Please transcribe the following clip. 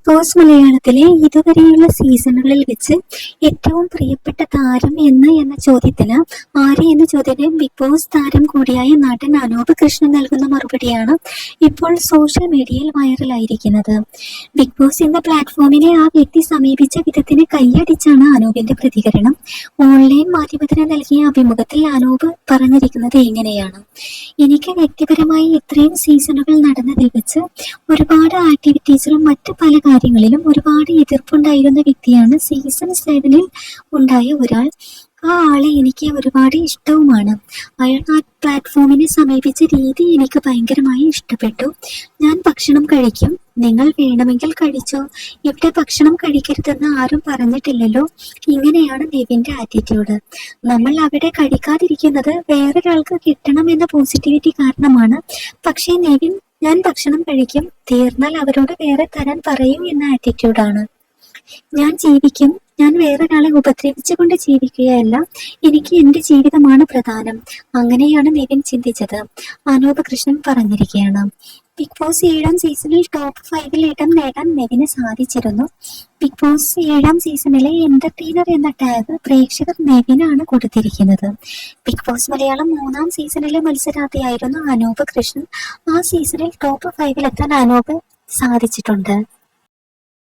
Boss മലയാളത്തിലെ ഇതുവരെയുള്ള സീസണുകളിൽ വെച്ച് ഏറ്റവും പ്രിയപ്പെട്ട താരം എന്ന ചോദ്യത്തിന് എന്ന ചോദ്യത്തിന് ബിഗ് ബോസ് താരം കൂടിയായ നടൻ അനൂപ് കൃഷ്ണൻ നൽകുന്ന മറുപടിയാണ് ഇപ്പോൾ സോഷ്യൽ മീഡിയയിൽ വൈറലായിരിക്കുന്നത്. ബിഗ് ബോസ് എന്ന പ്ലാറ്റ്ഫോമിനെ ആ വ്യക്തി സമീപിച്ച വിധത്തിന് കൈയടിച്ചാണ് അനൂപിന്റെ പ്രതികരണം. ഓൺലൈൻ മാധ്യമത്തിന് നൽകിയ അഭിമുഖത്തിൽ അനൂപ് പറഞ്ഞിരിക്കുന്നത് ഇങ്ങനെയാണ്: എനിക്ക് വ്യക്തിപരമായി ഇത്രയും സീസണുകൾ നടന്നതിൽ വെച്ച് ഒരുപാട് ആക്ടിവിറ്റീസിലും മറ്റു പല കാര്യങ്ങളിലും ഒരുപാട് എതിർപ്പുണ്ടായിരുന്ന വ്യക്തിയാണ് സീസൺ 7 ഉണ്ടായ ഒരാൾ. ആ ആളെ എനിക്ക് ഒരുപാട് ഇഷ്ടവുമാണ്. അയാൾ ആ പ്ലാറ്റ്ഫോമിനെ സമീപിച്ച രീതി എനിക്ക് ഭയങ്കരമായി ഇഷ്ടപ്പെട്ടു. ഞാൻ ഭക്ഷണം കഴിക്കും, നിങ്ങൾ വേണമെങ്കിൽ കഴിച്ചോ, ഇവിടെ ഭക്ഷണം കഴിക്കരുതെന്ന് ആരും പറഞ്ഞിട്ടില്ലല്ലോ. ഇങ്ങനെയാണ് നെവിന്റെ ആറ്റിറ്റ്യൂഡ്. നമ്മൾ അവിടെ കഴിക്കാതിരിക്കുന്നത് വേറൊരാൾക്ക് കിട്ടണം എന്ന പോസിറ്റിവിറ്റി കാരണമാണ്. പക്ഷേ നെവിൻ ഞാൻ ഭക്ഷണം കഴിക്കും, തീർന്നാൽ അവരോട് വേറെ തരാൻ പറയൂ എന്ന ആറ്റിറ്റ്യൂഡാണ്. ഞാൻ ജീവിക്കും, ഞാൻ വേറൊരാളെ ഉപദ്രവിച്ചുകൊണ്ട് ജീവിക്കുകയല്ല, എനിക്ക് എന്റെ ജീവിതമാണ് പ്രധാനം. അങ്ങനെയാണ് നെവിൻ ചിന്തിച്ചത്. അനൂപ് കൃഷ്ണൻ പറഞ്ഞിരിക്കുകയാണ്. ബിഗ് ബോസ് 7ാം സീസണിൽ ടോപ്പ് 5 ഇടം നേടാൻ നെവിന് സാധിച്ചിരുന്നു. ബിഗ് ബോസ് 7ാം സീസണിലെ എന്റർടൈനർ എന്ന ടാഗ് പ്രേക്ഷകർ നെവിനാണ് കൊടുത്തിരിക്കുന്നത്. ബിഗ് ബോസ് മലയാളം 3ാം സീസണിലെ മത്സരാർത്ഥിയായിരുന്നു അനൂപ് കൃഷ്ണൻ. ആ സീസണിൽ ടോപ്പ് 5 എത്താൻ അനൂപ് സാധിച്ചിട്ടുണ്ട്.